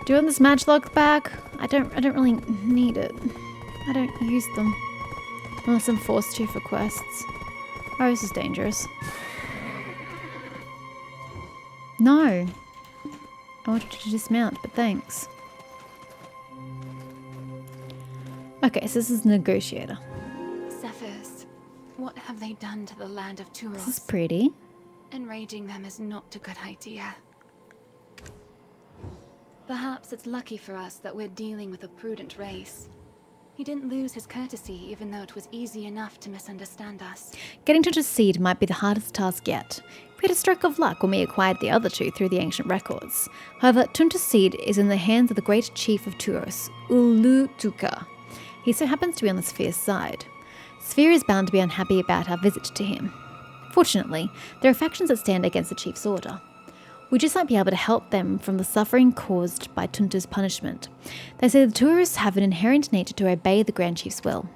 Do you want this matchlock back? I don't really need it. I don't use them. Unless I'm forced to for quests. Oh, this is dangerous. No. I wanted to dismount, but thanks. Okay, so this is the negotiator. Zephyrs, what have they done to the land of Turos? This is pretty. Enraging them is not a good idea. Perhaps it's lucky for us that we're dealing with a prudent race. He didn't lose his courtesy, even though it was easy enough to misunderstand us. Getting to Seed might be the hardest task yet. We had a stroke of luck when we acquired the other two through the ancient records. However, Seed is in the hands of the great chief of Turos, Ulutuka. He so happens to be on the Sphere's side. Sphere is bound to be unhappy about our visit to him. Fortunately, there are factions that stand against the chief's order. We just might be able to help them from the suffering caused by Tunta's punishment. They say the tourists have an inherent nature to obey the Grand Chief's will.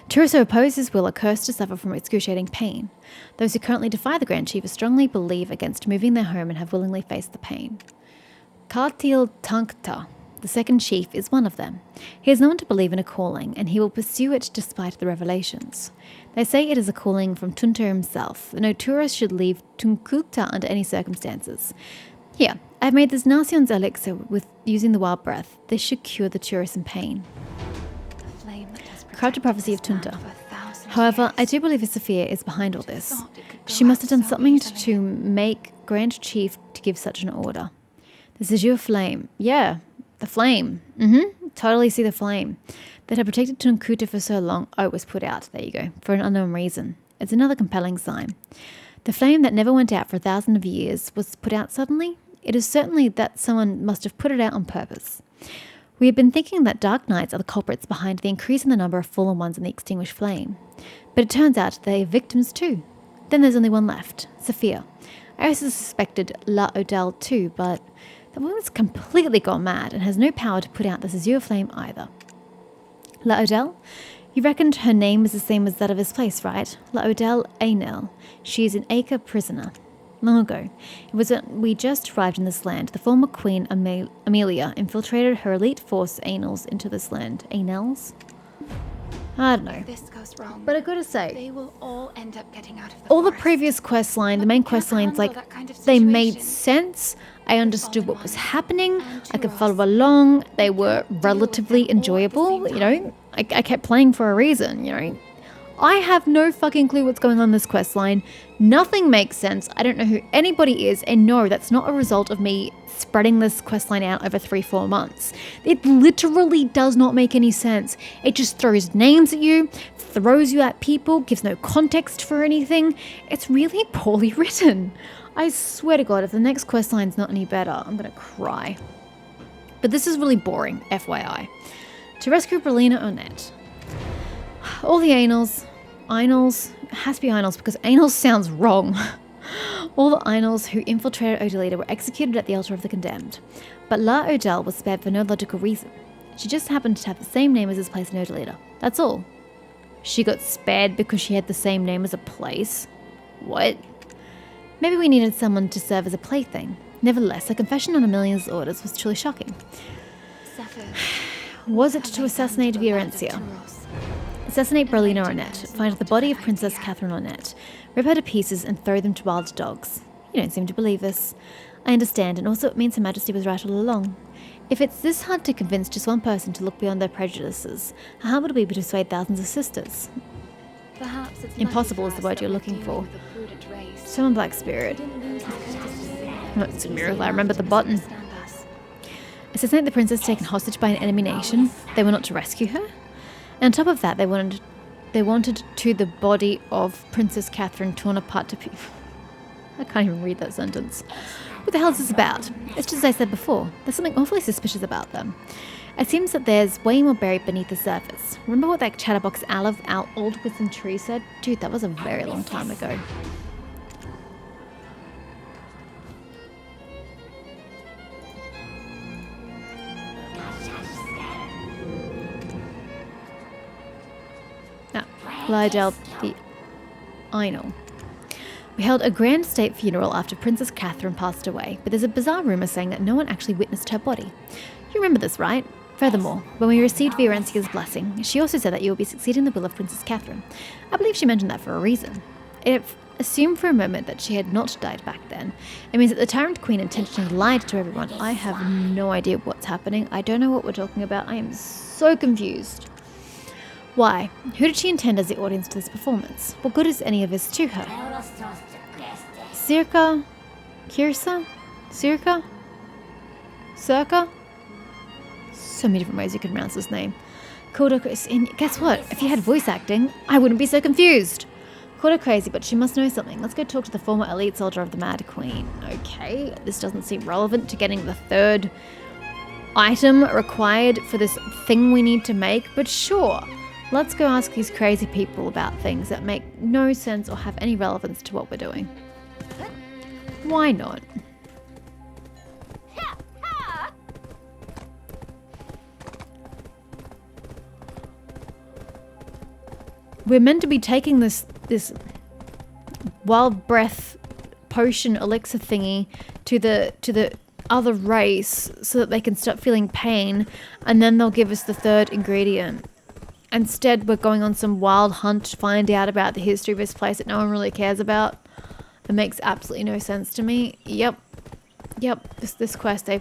Tourists who oppose his will are cursed to suffer from excruciating pain. Those who currently defy the Grand Chief strongly believe against moving their home and have willingly faced the pain. Kartil Tankta, the second chief, is one of them. He is known to believe in a calling, and he will pursue it despite the revelations. They say it is a calling from Tunta himself. No tourist should leave Tunkulta under any circumstances. Here, I've made this Nasion's elixir with using the wild breath. This should cure the tourist in pain. Corrupted prophecy of Tunta. However, I do believe Sophia is behind all this. She must have done something to make Grand Chief to give such an order. This is your flame. Yeah, the flame. Totally see the flame. That had protected Tunkuta for so long, oh, it was put out, there you go, for an unknown reason. It's another compelling sign. The flame that never went out for 1,000 of years was put out suddenly? It is certainly that someone must have put it out on purpose. We had been thinking that dark nights are the culprits behind the increase in the number of fallen ones in the extinguished flame. But it turns out they are victims too. Then there's only one left, Sophia. I also suspected La Odell too, but the woman's completely gone mad and has no power to put out this azure flame either. La Odell? You reckoned her name is the same as that of his place, right? La Odell Ainel. She is an Acre prisoner. Long ago, it was when we just arrived in this land, the former Queen Amelia infiltrated her elite force Ainels into this land. Ainels? I don't know. If this goes wrong, but I gotta say, they will all end up getting out of the all the forest. previous quest line, the main quest lines, like, they made sense. I understood what was happening. I could follow along. They were relatively enjoyable, you know. I kept playing for a reason, you know. I have no fucking clue what's going on in this quest line. Nothing makes sense. I don't know who anybody is, and no, that's not a result of me spreading this quest line out over 3-4 months. It literally does not make any sense. It just throws names at you, throws you at people, gives no context for anything. It's really poorly written. I swear to God, if the next quest line's not any better, I'm gonna cry. But this is really boring, FYI. To rescue Berlina Onette. All the Ainels, it has to be Ainels because Ainels sounds wrong. All the Ainels who infiltrated Odalita were executed at the altar of the condemned. But La Odell was spared for no logical reason. She just happened to have the same name as his place in Odalita. That's all. She got spared because she had the same name as a place? What? Maybe we needed someone to serve as a plaything. Nevertheless, a confession on Amelia's orders was truly shocking. Was it to assassinate Viorencia? Assassinate Berlina Onette, find the body of Princess Catherine Onette, rip her to pieces and throw them to wild dogs. You don't seem to believe this. I understand, and also it means Her Majesty was right all along. If it's this hard to convince just one person to look beyond their prejudices, how hard would it be to persuade thousands of sisters? Perhaps it's Impossible is the word you're looking for. Summon Black Spirit. It's a miracle I remember the button. Assassinate the princess taken hostage by an enemy nation. They were not to rescue her? And on top of that, they wanted to the body of Princess Catherine torn apart to pieces. I can't even read that sentence. What the hell is this about? It's just as I said before. There's something awfully suspicious about them. It seems that there's way more buried beneath the surface. Remember what that chatterbox Old Wisdom Tree said? Dude, that was a very long time ago. Lydell the Ainel. We held a grand state funeral after Princess Catherine passed away, but there's a bizarre rumour saying that no one actually witnessed her body. You remember this, right? Furthermore, when we received Virencia's blessing, she also said that you will be succeeding the will of Princess Catherine. I believe she mentioned that for a reason. If assume for a moment that she had not died back then, it means that the Tyrant Queen intentionally lied to everyone. I have no idea what's happening. I don't know what we're talking about. I am so confused. Why? Who did she intend as the audience to this performance? What good is any of this to her? Circa? Kirsa? Circa? Circa? So many different ways you could pronounce this name. And guess what? If you had voice acting, I wouldn't be so confused. Called her crazy, but she must know something. Let's go talk to the former elite soldier of the Mad Queen. Okay, this doesn't seem relevant to getting the third item required for this thing we need to make, but sure. Let's go ask these crazy people about things that make no sense or have any relevance to what we're doing. Why not? We're meant to be taking this wild breath potion elixir thingy to the other race so that they can stop feeling pain, and then they'll give us the third ingredient. Instead, we're going on some wild hunt to find out about the history of this place that no one really cares about. It makes absolutely no sense to me. Yep. This quest A+.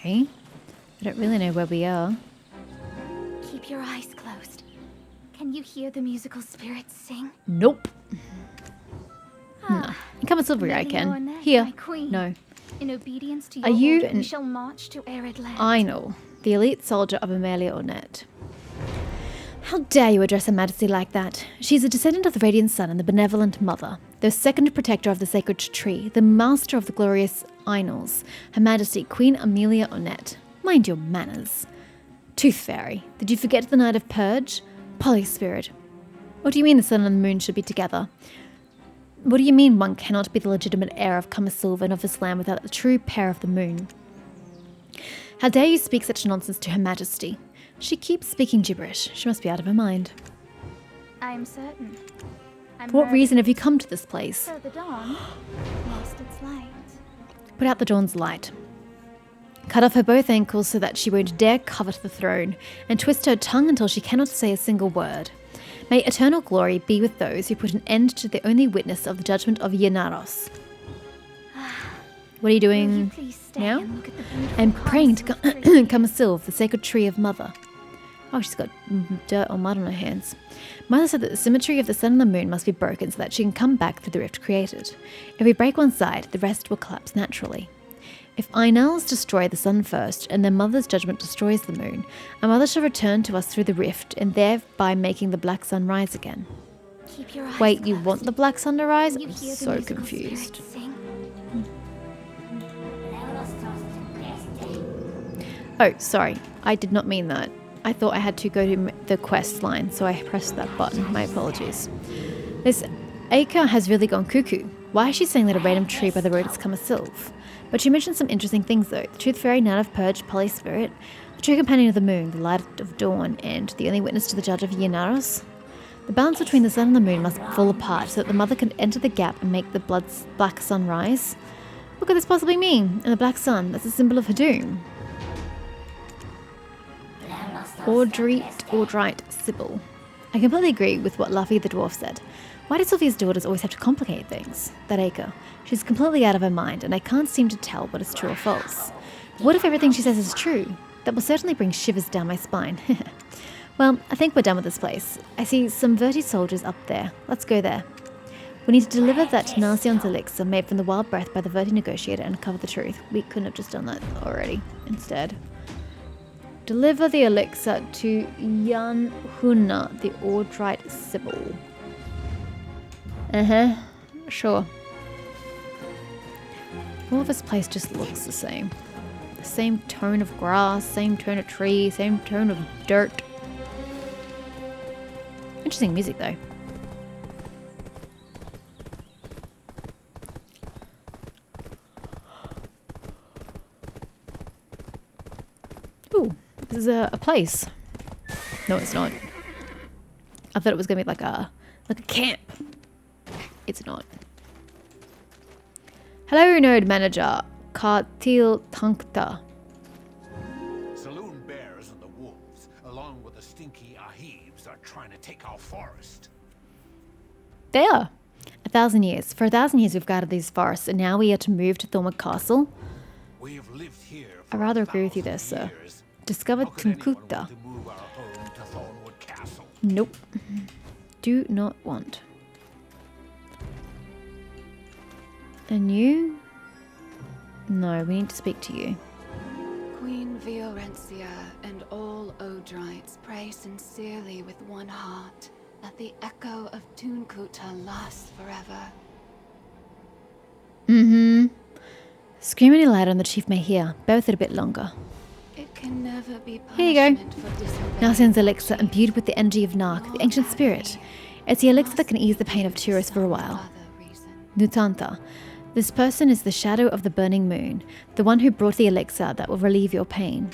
Okay. I don't really know where we are. Keep your eyes closed. Can you hear the musical spirits sing? Nope. No. In Kamasylvia I can. Here. No. In obedience to Are you order, we shall march to arid land. I know. The elite soldier of Amelia Ornette. How dare you address Her Majesty like that? She is a descendant of the Radiant Sun and the Benevolent Mother, the second protector of the Sacred Tree, the master of the glorious Ainals, Her Majesty Queen Amelia Ornette. Mind your manners. Tooth Fairy, did you forget the night of Purge? Polyspirit. What do you mean the sun and the moon should be together? What do you mean one cannot be the legitimate heir of Kamasylvia and of this land without the true pair of the moon? How dare you speak such nonsense to Her Majesty? She keeps speaking gibberish. She must be out of her mind. I'm certain. For what reason have you come to this place? So the dawn lost its light. Put out the dawn's light. Cut off her both ankles so that she won't dare covet the throne, and twist her tongue until she cannot say a single word. May eternal glory be with those who put an end to the only witness of the judgment of Yenaros. What are you doing now? I'm praying to Kamasylvia, the sacred tree of Mother. Oh, she's got dirt or mud on her hands. Mother said that the symmetry of the sun and the moon must be broken so that she can come back through the rift created. If we break one side, the rest will collapse naturally. If Ainals destroy the sun first, and then Mother's judgment destroys the moon, our Mother shall return to us through the rift, and thereby making the black sun rise again. Wait, you want the black sun to rise? I'm so confused. Oh, sorry. I did not mean that. I thought I had to go to the quest line, so I pressed that button. My apologies. This Aika has really gone cuckoo. Why is she saying that a random tree by the road is Kamasylvia? But she mentioned some interesting things though. The Tooth Fairy, Night of Purge, Polyspirit, the true companion of the moon, the light of dawn, and the only witness to the judge of Yenaros. The balance between the sun and the moon must fall apart so that the Mother can enter the gap and make the black sun rise. What could this possibly mean? And the black sun, that's a symbol of her doom. Audrite, Sybil. I completely agree with what Luffy the dwarf said. Why do Sylvia's daughters always have to complicate things? That Acre. She's completely out of her mind, and I can't seem to tell what is true or false. But what if everything she says is true? That will certainly bring shivers down my spine. Well, I think we're done with this place. I see some Verti soldiers up there. Let's go there. We need to deliver that Tenacion's elixir made from the wild breath by the Verti negotiator and cover the truth. We couldn't have just done that already, instead. Deliver the elixir to Yanhuna, the Ordrite Sibyl. Sure. All of this place just looks the same. The same tone of grass, same tone of tree, same tone of dirt. Interesting music though. Ooh, this is a place. No, it's not. I thought it was gonna be like a camp. It's not. Hello, node manager. Kartil Tankta. Saloon bears and the wolves, along with the stinky ahibs, are trying to take our forest. They are. 1,000 years. For 1,000 years we've guarded these forests, and now we are to move to Thormwood Castle. We have lived here I for rather agree with you there, 1,000 sir. years. Discovered How could anyone Tunkuta. want to move our home to Thornwood Castle? Nope. Do not want. And you? No, we need to speak to you. Queen Viorencia and all Odrites pray sincerely with one heart that the echo of Tunkuta lasts forever. Scream any louder and the chief may hear. Bear with it a bit longer. It can never be Here you go. punishment for disobeying Narsen's the elixir, chief. imbued with the energy of Nark, the ancient spirit. It's the elixir that can ease the pain of Turis for a while. Nutanta. This person is the shadow of the burning moon, the one who brought the elixir that will relieve your pain,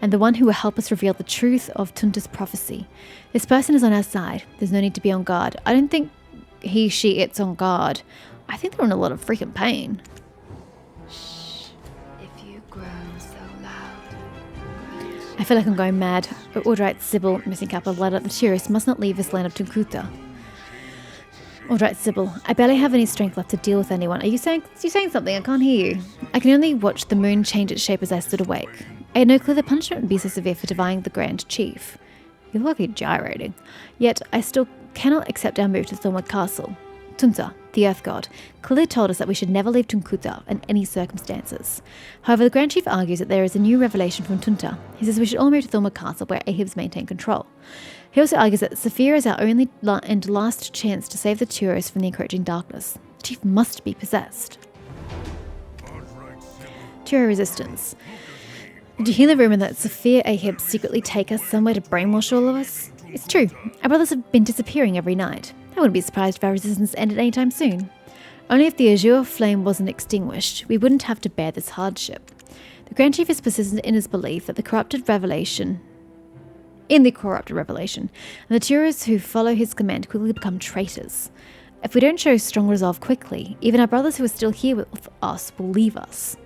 and the one who will help us reveal the truth of Tunta's prophecy. This person is on our side. There's no need to be on guard. I don't think he, she, it's on guard. I think they're in a lot of freaking pain. Shh. If you groan so loud. I feel like I'm going mad. Ordrite Sibyl, missing capital letter, the tourist must not leave this land of Tunkuta. Alright, Sybil, I barely have any strength left to deal with anyone. Are you saying something? I can't hear you. I can only watch the moon change its shape as I stood awake. I had no clue the punishment would be so severe for defying the Grand Chief. You look like you're gyrating. Yet, I still cannot accept our move to Thornwood Castle. Tunta, the Earth God, clearly told us that we should never leave Tunkuta in any circumstances. However, the Grand Chief argues that there is a new revelation from Tunta. He says we should all move to Thornwood Castle where Ahibs maintain control. He also argues that Saphira is our only and last chance to save the tourists from the encroaching darkness. The chief must be possessed. Tour resistance. Did you hear the rumor that Saphir Ahib secretly take us somewhere to brainwash all of us? It's true. Our brothers have been disappearing every night. I wouldn't be surprised if our resistance ended anytime soon. Only if the azure flame wasn't extinguished, we wouldn't have to bear this hardship. The Grand Chief is persistent in his belief that the corrupted revelation, and the tourists who follow his command quickly become traitors. If we don't show strong resolve quickly, even our brothers who are still here with us will leave us.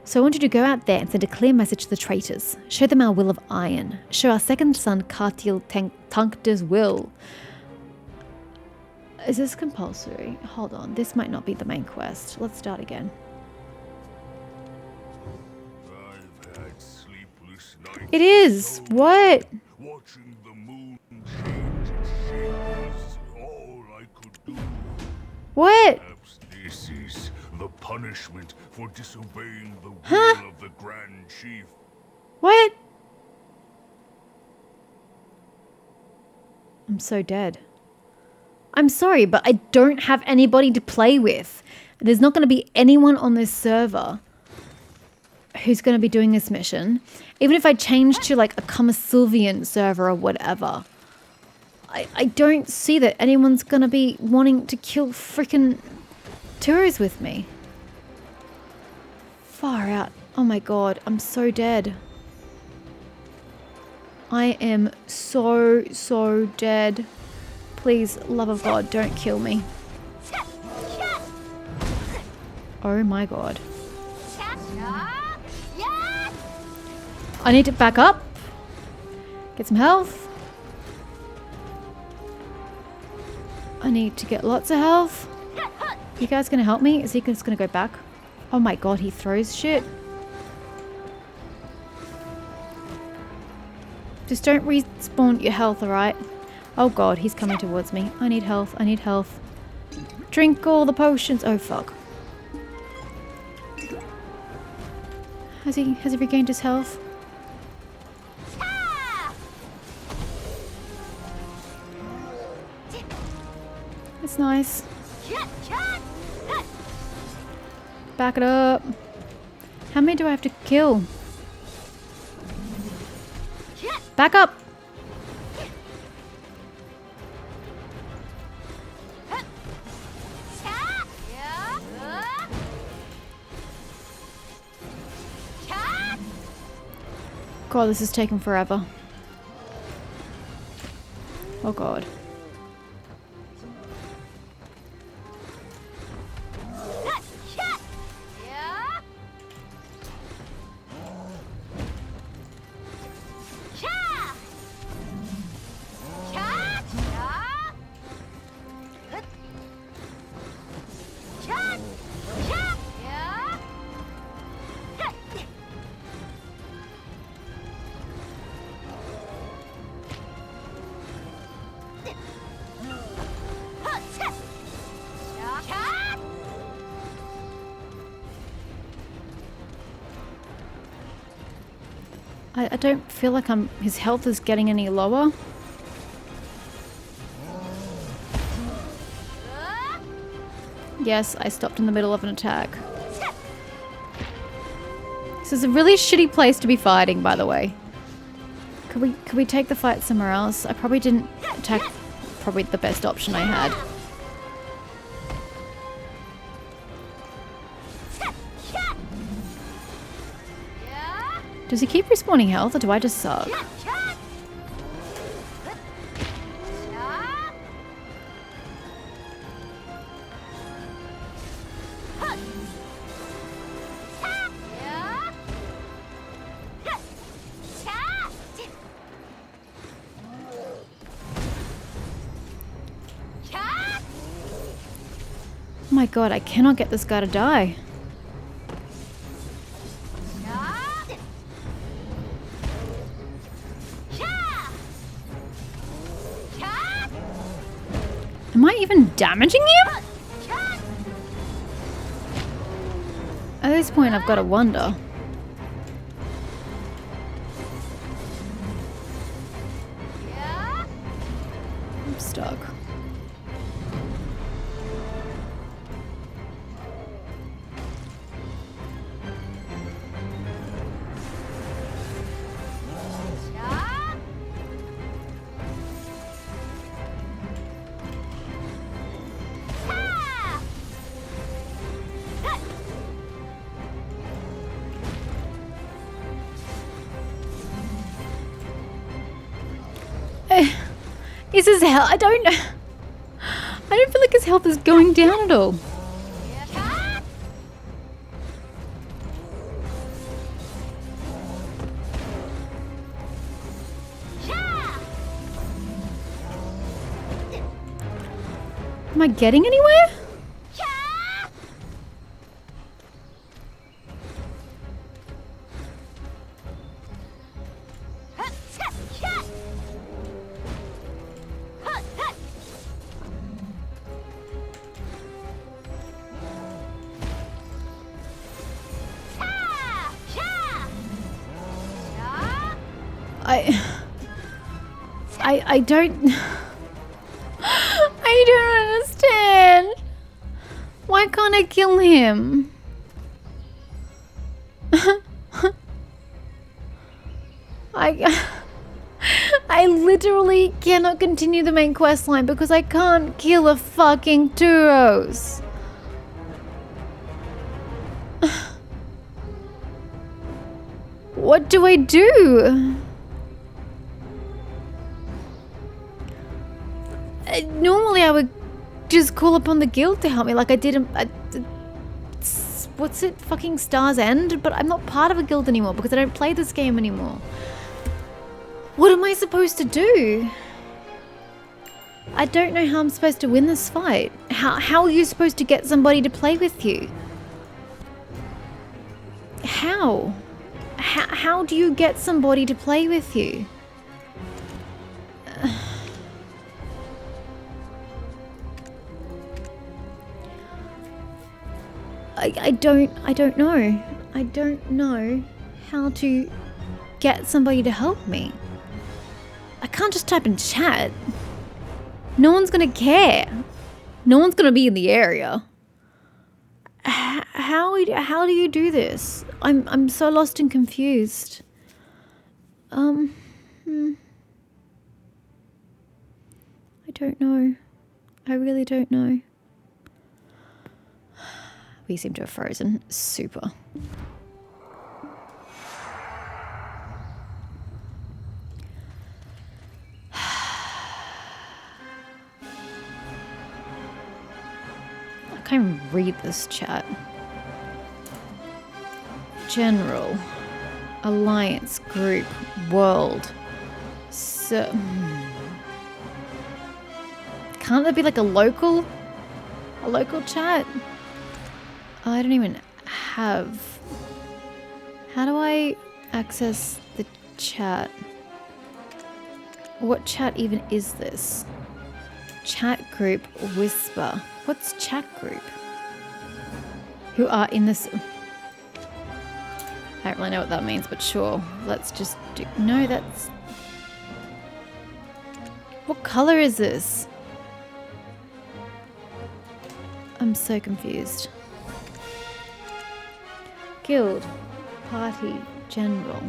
So I want you to go out there and send a clear message to the traitors. Show them our will of iron. Show our second son Kartil Tankta's will. Is this compulsory? Hold on, this might not be the main quest. Let's start again. I've had sleepless nights. It is! What? Watching the moon change its shape is all I could do. What? Perhaps this is the punishment for disobeying the will of the Grand Chief. What? I'm so dead. I'm sorry, but I don't have anybody to play with. There's not going to be anyone on this server who's going to be doing this mission. Even if I change to like a Kamasylvian server or whatever, I don't see that anyone's going to be wanting to kill freaking tourists with me. Far out. Oh my god, I'm so dead. I am so dead. Please, love of God, don't kill me. Oh my god. I need to back up. Get some health. I need to get lots of health. You guys gonna help me? Is he just gonna go back? Oh my god, he throws shit. Just don't respawn your health, alright? Oh god, he's coming towards me. I need health, I need health. Drink all the potions. Oh fuck. Has he regained his health? It's nice. Back it up. How many do I have to kill? Back up! God, this is taking forever. Oh God. I don't feel like his health is getting any lower. Yes, I stopped in the middle of an attack. This is a really shitty place to be fighting, by the way. Could we take the fight somewhere else? I probably didn't attack probably the best option I had. Does he keep respawning health or do I just suck? Oh my god, I cannot get this guy to die. Am I even damaging him? At this point, I've got to wonder. I'm stuck. Is his health? I don't feel like his health is going down at all. Am I getting anywhere? I don't understand. Why can't I kill him? I literally cannot continue the main quest line because I can't kill a fucking Turos. What do I do? Normally I would just call upon the guild to help me like I did what's it, fucking Star's End? But I'm not part of a guild anymore because I don't play this game anymore. What am I supposed to do? I don't know how I'm supposed to win this fight. How are you supposed to get somebody to play with you? How? How do you get somebody to play with you? I don't know. I don't know how to get somebody to help me. I can't just type in chat. No one's gonna care. No one's gonna be in the area. How do you do this? I'm so lost and confused. I don't know. I really don't know. We seem to have frozen. Super. I can't even read this chat. General. Alliance. Group. World. So... Can't there be like a local chat? I don't even have... How do I access the chat? What chat even is this? Chat group whisper. What's chat group? Who are in this... I don't really know what that means, but sure. Let's just do... No, that's... What color is this? I'm so confused. Guild. Party. General.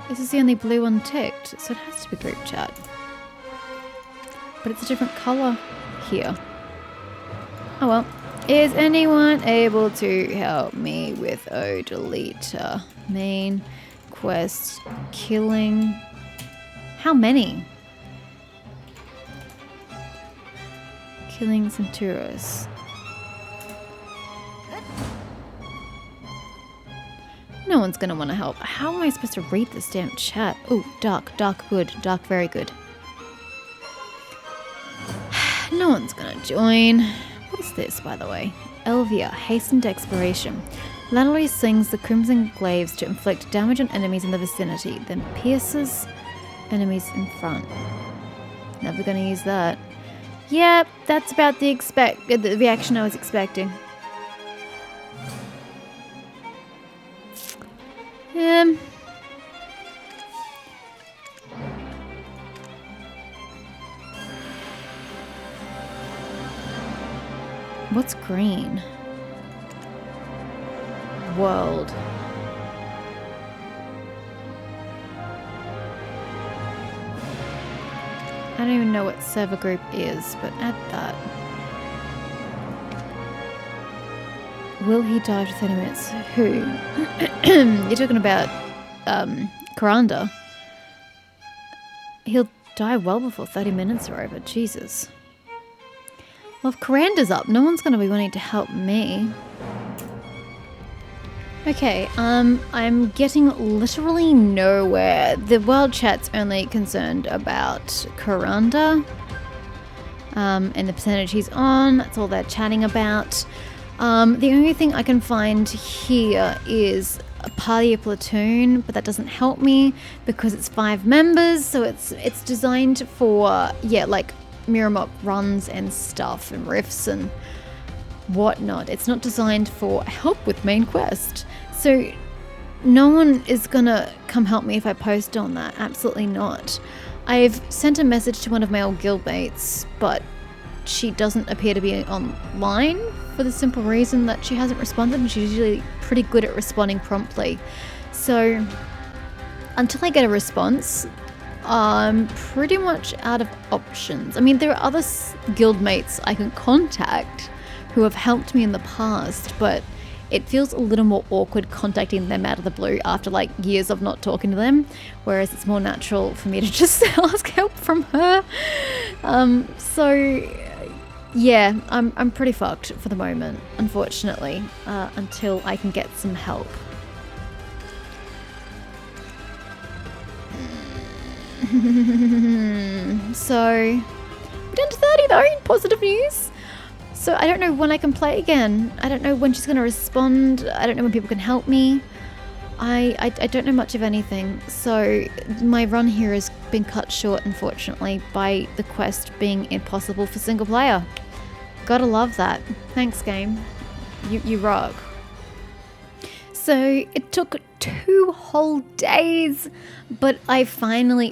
This is the only blue one ticked, so it has to be group chat. But it's a different color here. Oh well. Is anyone able to help me with Deleter? Main quest. Killing. How many? Killing Centauros. No one's gonna want to help. How am I supposed to read this damn chat? Oh, dark, dark, good, dark, very good. No one's gonna join. What is this, by the way? Elvia, hastened exploration. Lanolly sings the crimson glaives to inflict damage on enemies in the vicinity, then pierces enemies in front. Never gonna use that. Yep, that's about the reaction I was expecting. What's green? World. I don't even know what server group is, but add that. Will he die for 30 minutes? Who? You're talking about Karanda. He'll die well before 30 minutes are over. Jesus. Well, if Karanda's up, no one's going to be wanting to help me. Okay, I'm getting literally nowhere. The world chat's only concerned about Karanda. And the percentage he's on, that's all they're chatting about. The only thing I can find here is a party of platoon, but that doesn't help me because it's 5 members, so it's designed for, yeah, like Miramok runs and stuff and riffs and whatnot. It's not designed for help with main quest. So no one is gonna come help me if I post on that. Absolutely not. I've sent a message to one of my old guildmates, but she doesn't appear to be online for the simple reason that she hasn't responded, and she's usually pretty good at responding promptly. So until I get a response, I'm pretty much out of options. I mean, there are other guildmates I can contact who have helped me in the past, but it feels a little more awkward contacting them out of the blue after like years of not talking to them, whereas it's more natural for me to just ask help from her. So yeah, I'm pretty fucked for the moment, unfortunately, until I can get some help. So we're down to 30 though, positive news. So I don't know when I can play again. I don't know when she's going to respond. I don't know when people can help me. I don't know much of anything. So my run here has been cut short, unfortunately, by the quest being impossible for single player. Gotta love that. Thanks, game. You rock. So it took 2 whole days. But I finally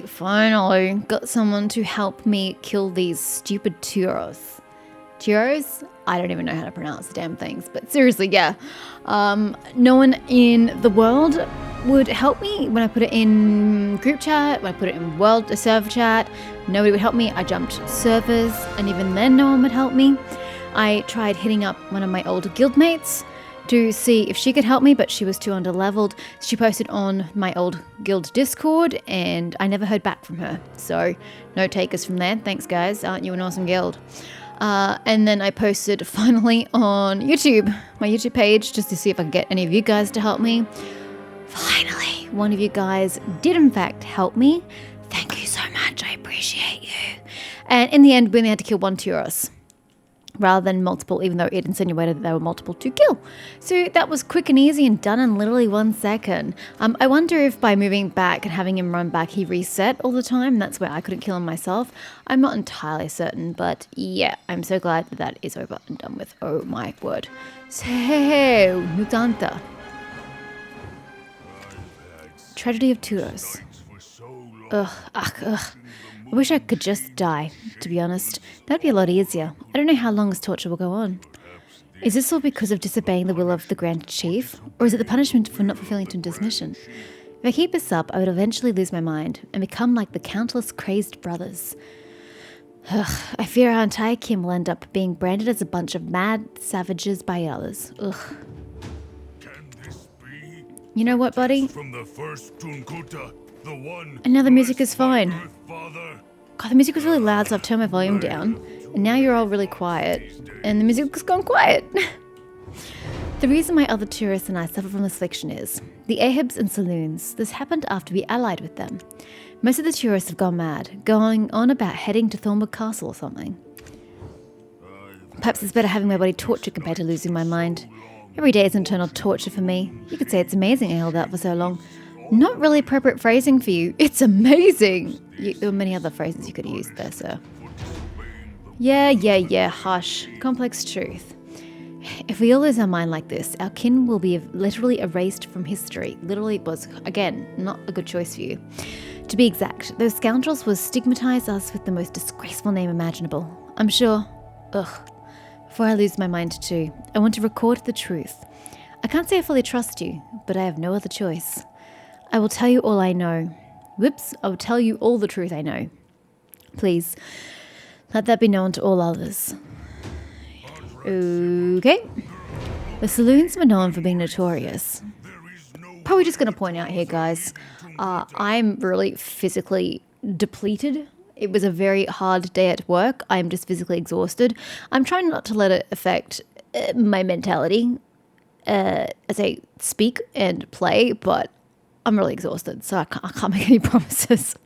got someone to help me kill these stupid Tyros. Tyros? I don't even know how to pronounce the damn things, but seriously, yeah. No one in the world would help me when I put it in group chat, when I put it in server chat. Nobody would help me. I jumped servers, and even then no one would help me. I tried hitting up one of my old guildmates to see if she could help me, but she was too underleveled. She posted on my old guild Discord, and I never heard back from her. So no takers from there. Thanks, guys. Aren't you an awesome guild? And then I posted finally on YouTube, my YouTube page, just to see if I could get any of you guys to help me. Finally, one of you guys did in fact help me. Thank you so much. I appreciate you. And in the end, we only had to kill 1 Tyros rather than multiple, even though it insinuated that there were multiple to kill. So that was quick and easy and done in literally 1 second. I wonder if by moving back and having him run back, he reset all the time. That's where I couldn't kill him myself. I'm not entirely certain, but yeah, I'm so glad that that is over and done with. Oh my word. So, Nutanta. Tragedy of Tyros. Ugh. I wish I could just die, to be honest. That'd be a lot easier. I don't know how long this torture will go on. Is this all because of disobeying the will of the Grand Chief? Or is it the punishment for not fulfilling Tunda's mission? If I keep this up, I would eventually lose my mind and become like the countless crazed brothers. Ugh, I fear our entire kin will end up being branded as a bunch of mad savages by others. Ugh. You know what, buddy? From the first Tunkuta, the one And now the music is fine. Father. God, the music was really loud, so I've turned my volume down. And now you're all really quiet. And the music's gone quiet. The reason my other tourists and I suffer from this affliction is the Ahibs and Saloons. This happened after we allied with them. Most of the tourists have gone mad, going on about heading to Thornwood Castle or something. Perhaps it's better having my body tortured compared to losing my mind. Every day is internal torture for me. You could say it's amazing I held out for so long. Not really appropriate phrasing for you. It's amazing. There were many other phrases you could have used there, sir. Yeah, hush. Complex truth. If we all lose our mind like this, our kin will be literally erased from history. Literally was, again, not a good choice for you. To be exact, those scoundrels will stigmatize us with the most disgraceful name imaginable. I'm sure. Before I lose my mind too, I want to record the truth. I can't say I fully trust you, but I have no other choice. I will tell you all I know. Whoops, I will tell you all the truth I know. Please, let that be known to all others. Okay. The saloons were known for being notorious. Probably just going to point out here, guys, I'm really physically depleted. It was a very hard day at work. I'm just physically exhausted. I'm trying not to let it affect my mentality as I speak and play, but I'm really exhausted, so I can't make any promises.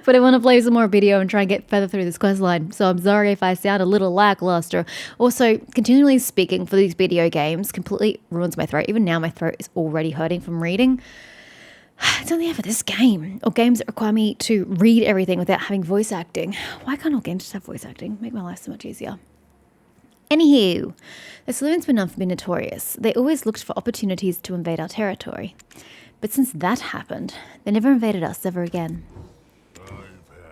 But I want to play some more video and try and get further through this questline, so I'm sorry if I sound a little lackluster. Also, continually speaking for these video games completely ruins my throat. Even now my throat is already hurting from reading. It's only ever this game, or games that require me to read everything without having voice acting. Why can't all games just have voice acting? Make my life so much easier. Anywho, the saloons were known for being notorious. They always looked for opportunities to invade our territory. But since that happened, they never invaded us ever again.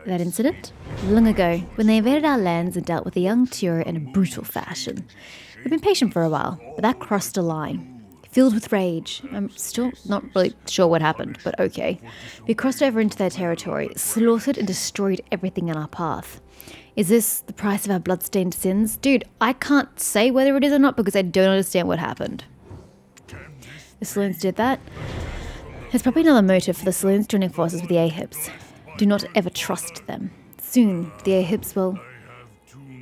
That incident? Long ago, when they invaded our lands and dealt with a young Tyro in a brutal fashion. We've been patient for a while, but that crossed a line. Filled with rage. I'm still not really sure what happened, but okay. We crossed over into their territory, slaughtered and destroyed everything in our path. Is this the price of our bloodstained sins? Dude, I can't say whether it is or not because I don't understand what happened. The saloons did that? There's probably another motive for the saloons joining forces with the Ahibs. Do not ever trust them. Soon, the Ahibs will...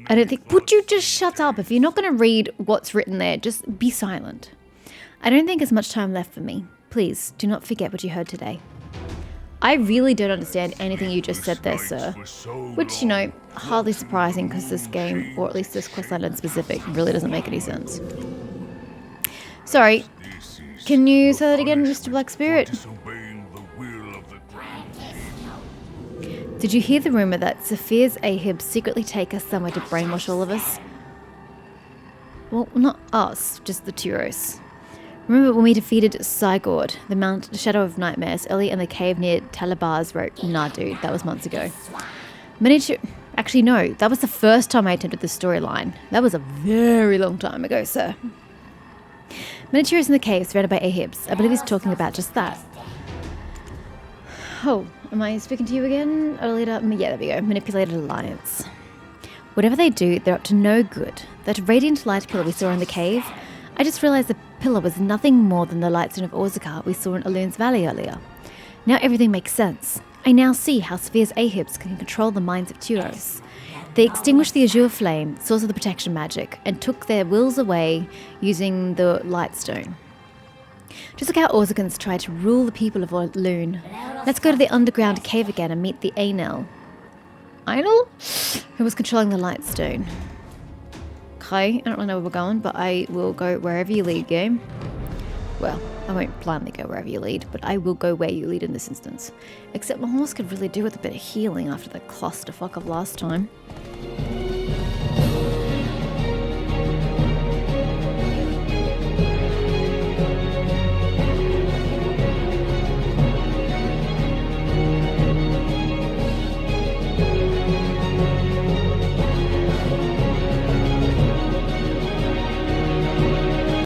I don't think... Would you just shut up? If you're not going to read what's written there, just be silent. I don't think there's much time left for me. Please, do not forget what you heard today. I really don't understand anything you just said there, sir. Which, you know, hardly surprising because this game, or at least this questline in specific, really doesn't make any sense. Sorry. Can you say that again, Mr. Black Spirit? Did you hear the rumor that Saphir's Ahibs secretly take us somewhere to brainwash all of us? Well, not us, just the Tyros. Remember when we defeated Sigurd, the Shadow of Nightmares, early in the cave near Talabar's Road? Nah, dude, that was months ago. Miniature... Actually, no, that was the first time I attempted the storyline. That was a very long time ago, sir. Miniature is in the cave, surrounded by Ahibs. I believe he's talking about just that. Oh, am I speaking to you again? Yeah, there we go. Manipulated Alliance. Whatever they do, they're up to no good. That radiant light pillar we saw in the cave, I just realized the pillar was nothing more than the lightstone of Orzakar we saw in Alun's Valley earlier. Now everything makes sense. I now see how Sphere's Ahibs can control the minds of Turos. They extinguished the Azure Flame, source of the protection magic, and took their wills away using the Lightstone. Just like how Orzakans tried to rule the people of Alun. Let's go to the underground cave again and meet the Ainel. Ainel? Who was controlling the Lightstone. Okay, I don't really know where we're going, but I will go wherever you lead, game. Well, I won't blindly go wherever you lead, but I will go where you lead in this instance. Except my horse could really do with a bit of healing after the clusterfuck of last time.